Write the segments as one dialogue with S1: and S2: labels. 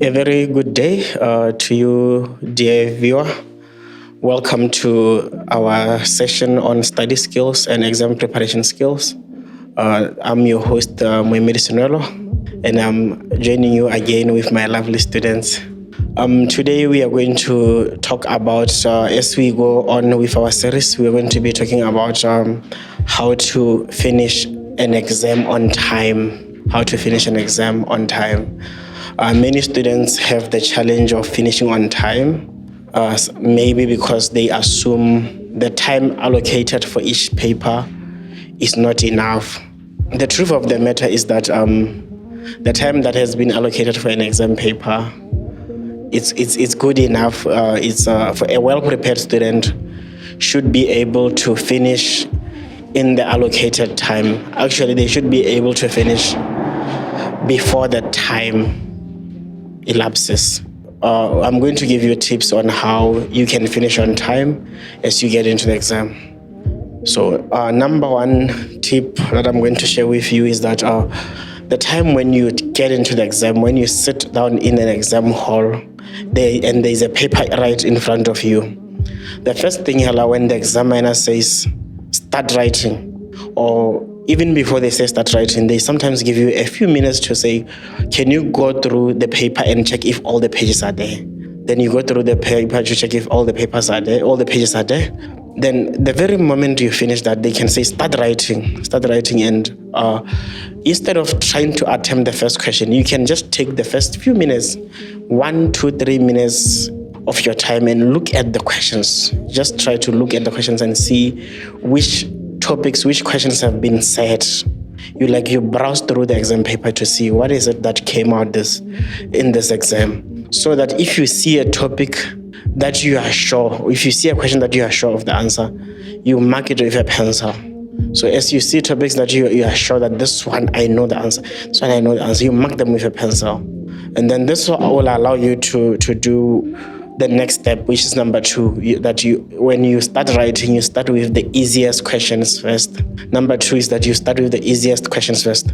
S1: A very good day to you, dear viewer. Welcome to our session on study skills and exam preparation skills. I'm your host, Moemedi Senwelo, and I'm joining you again with my lovely students. Today we are going to talk about, as we go on with our series, we're going to be talking about how to finish an exam on time. How to finish an exam on time. Many students have the challenge of finishing on time, maybe because they assume the time allocated for each paper is not enough. The truth of the matter is that the time that has been allocated for an exam paper, it's good enough. It's for a well-prepared student should be able to finish in the allocated time. Actually, they should be able to finish before the time elapses. I'm going to give you tips on how you can finish on time as you get into the exam. So number one tip that I'm going to share with you is that the time when you get into the exam, when you sit down in an exam hall and there's a paper right in front of you, the first thing when the examiner says start writing, or even before they say start writing, they sometimes give you a few minutes to say, can you go through the paper and check if all the pages are there? Then you go through the paper to check if all the papers are there, all the pages are there. Then the very moment you finish that, they can say start writing. And instead of trying to attempt the first question, you can just take the first few minutes, 1, 2, 3 minutes of your time and look at the questions. Just try to look at the questions and see which topics, which questions have been said. You browse through the exam paper to see what is it that came out in this exam, so that if you see a topic that you are sure, if you see a question that you are sure of the answer, you mark it with a pencil. So as you see topics that you are sure that this one I know the answer, this one I know the answer, you mark them with a pencil. And then this will allow you to do the next step, which is number 2, when you start writing, you start with the easiest questions first. Number 2 is that you start with the easiest questions first.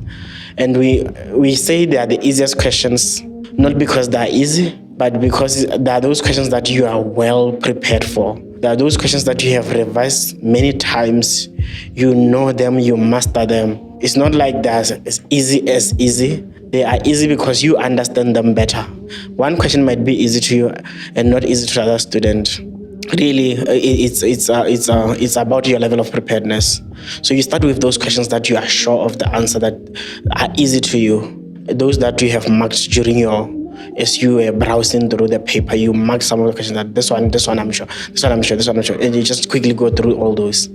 S1: And we say they are the easiest questions, not because they are easy, but because they are those questions that you are well prepared for. They are those questions that you have revised many times. You know them, you master them. It's not like they're as easy as easy. They are easy because you understand them better. One question might be easy to you and not easy to another student. Really, it's about your level of preparedness. So you start with those questions that you are sure of the answer, that are easy to you. Those that you have marked as you were browsing through the paper, you mark some of the questions that this one I'm sure, this one I'm sure, and you just quickly go through all those.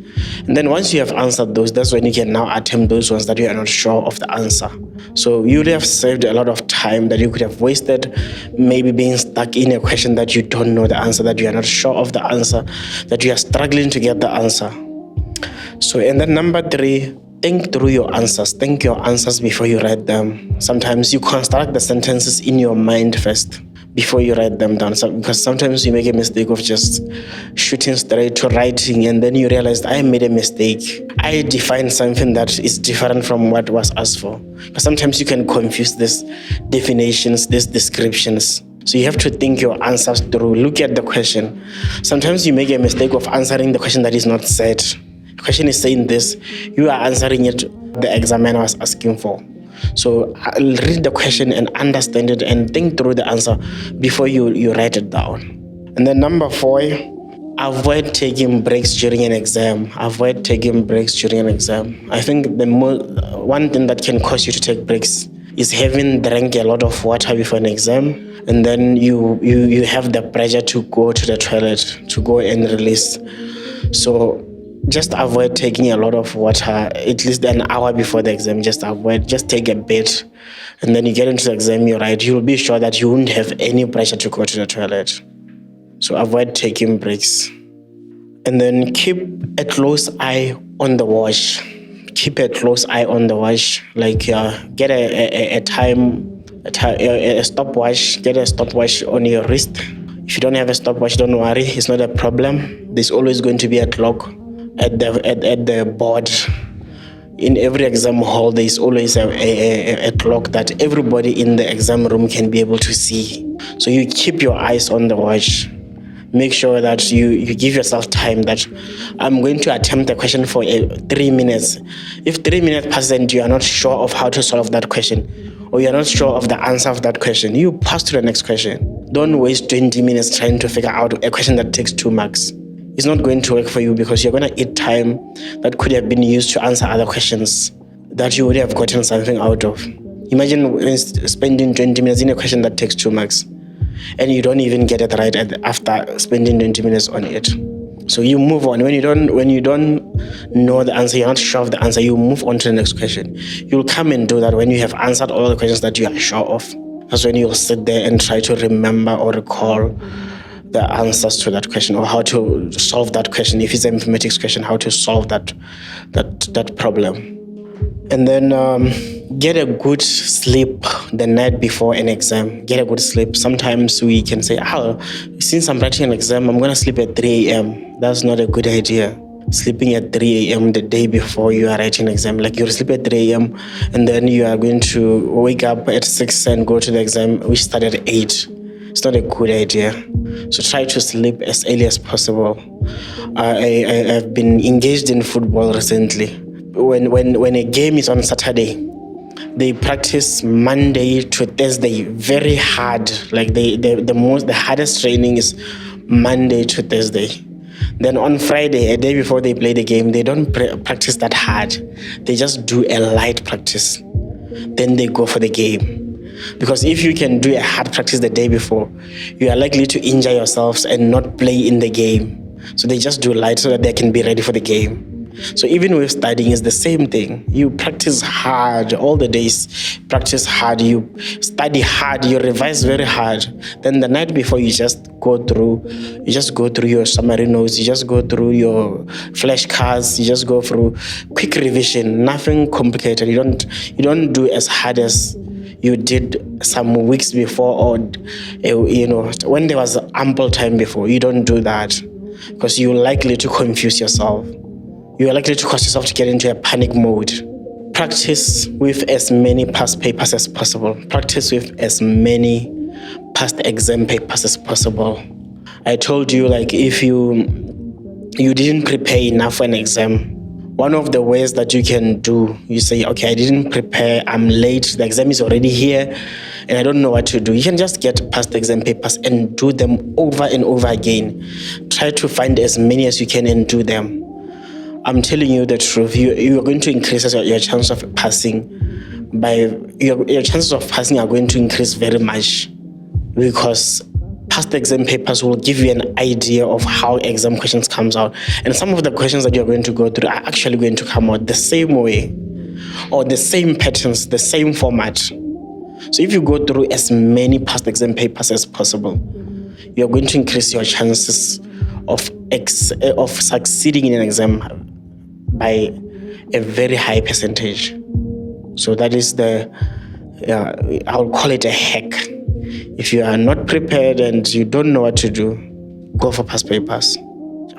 S1: And then once you have answered those, that's when you can now attempt those ones that you are not sure of the answer. So you would have saved a lot of time that you could have wasted, maybe being stuck in a question that you don't know the answer, that you are not sure of the answer, that you are struggling to get the answer. So, and then number 3, think through your answers. Think your answers before you write them. Sometimes you construct the sentences in your mind first before you write them down. Because sometimes you make a mistake of just shooting straight to writing, and then you realize I made a mistake. I defined something that is different from what was asked for. But sometimes you can confuse these definitions, these descriptions. So you have to think your answers through. Look at the question. Sometimes you make a mistake of answering the question that is not said. The question is saying this, you are answering it the examiner was asking for. So I'll read the question and understand it and think through the answer before you write it down. And then number 4, avoid taking breaks during an exam. Avoid taking breaks during an exam. I think one thing that can cause you to take breaks is having drank a lot of water before an exam, and then you have the pressure to go to the toilet, to go and release. So just avoid taking a lot of water, at least an hour before the exam. Just take a bit, and then you get into the exam, you write, you'll be sure that you won't have any pressure to go to the toilet. So avoid taking breaks. And then keep a close eye on the watch. Keep a close eye on the watch. Get a stopwatch. Get a stopwatch on your wrist. If you don't have a stopwatch, don't worry, it's not a problem. There's always going to be a clock at the board. In every exam hall, there is always a clock that everybody in the exam room can be able to see. So you keep your eyes on the watch. Make sure that you give yourself time that I'm going to attempt the question for 3 minutes. If 3 minutes passes and you are not sure of how to solve that question, or you're not sure of the answer of that question, you pass to the next question. Don't waste 20 minutes trying to figure out a question that takes 2 marks. It's not going to work for you because you're going to eat time that could have been used to answer other questions that you would have gotten something out of. Imagine spending 20 minutes in a question that takes 2 marks and you don't even get it right after spending 20 minutes on it. So you move on. When you don't know the answer, you're not sure of the answer, you move on to the next question. You'll come and do that when you have answered all the questions that you are sure of. That's when you'll sit there and try to remember or recall the answers to that question, or how to solve that question. If it's a mathematics question, how to solve that problem. And then get a good sleep the night before an exam. Get a good sleep. Sometimes we can say, since I'm writing an exam, I'm going to sleep at 3 a.m. That's not a good idea. Sleeping at 3 a.m. the day before you are writing an exam. Like you'll sleep at 3 a.m. and then you are going to wake up at 6 and go to the exam, which started at 8. It's not a good idea. So try to sleep as early as possible. I've been engaged in football recently. When a game is on Saturday, they practice Monday to Thursday very hard. Like the hardest training is Monday to Thursday. Then on Friday, a day before they play the game, they don't practice that hard. They just do a light practice. Then they go for the game. Because if you can do a hard practice the day before, you are likely to injure yourselves and not play in the game. So they just do light so that they can be ready for the game. So even with studying, it's the same thing. You practice hard all the days. Practice hard, you study hard, you revise very hard. Then the night before, you just go through your summary notes, you just go through your flashcards, you just go through quick revision, nothing complicated. You don't do as hard as you did some weeks before, or when there was ample time before. You don't do that because you're likely to confuse yourself. You are likely to cause yourself to get into a panic mode. Practice with as many past papers as possible. Practice with as many past exam papers as possible. I told you, like, if you didn't prepare enough for an exam, one of the ways that you can do, you say, okay, I didn't prepare, I'm late, the exam is already here, and I don't know what to do. You can just get past exam papers and do them over and over again. Try to find as many as you can and do them. I'm telling you the truth. You are going to increase your chance of passing. Your chances of passing are going to increase very much, because past exam papers will give you an idea of how exam questions comes out. And some of the questions that you're going to go through are actually going to come out the same way, or the same patterns, the same format. So if you go through as many past exam papers as possible, you're going to increase your chances of succeeding in an exam by a very high percentage. So that is I'll call it a hack. If you are not prepared and you don't know what to do, go for past papers.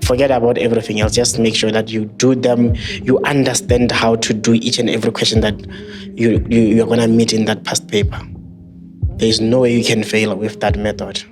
S1: Forget about everything else. Just make sure that you do them. You understand how to do each and every question that you're going to meet in that past paper. There is no way you can fail with that method.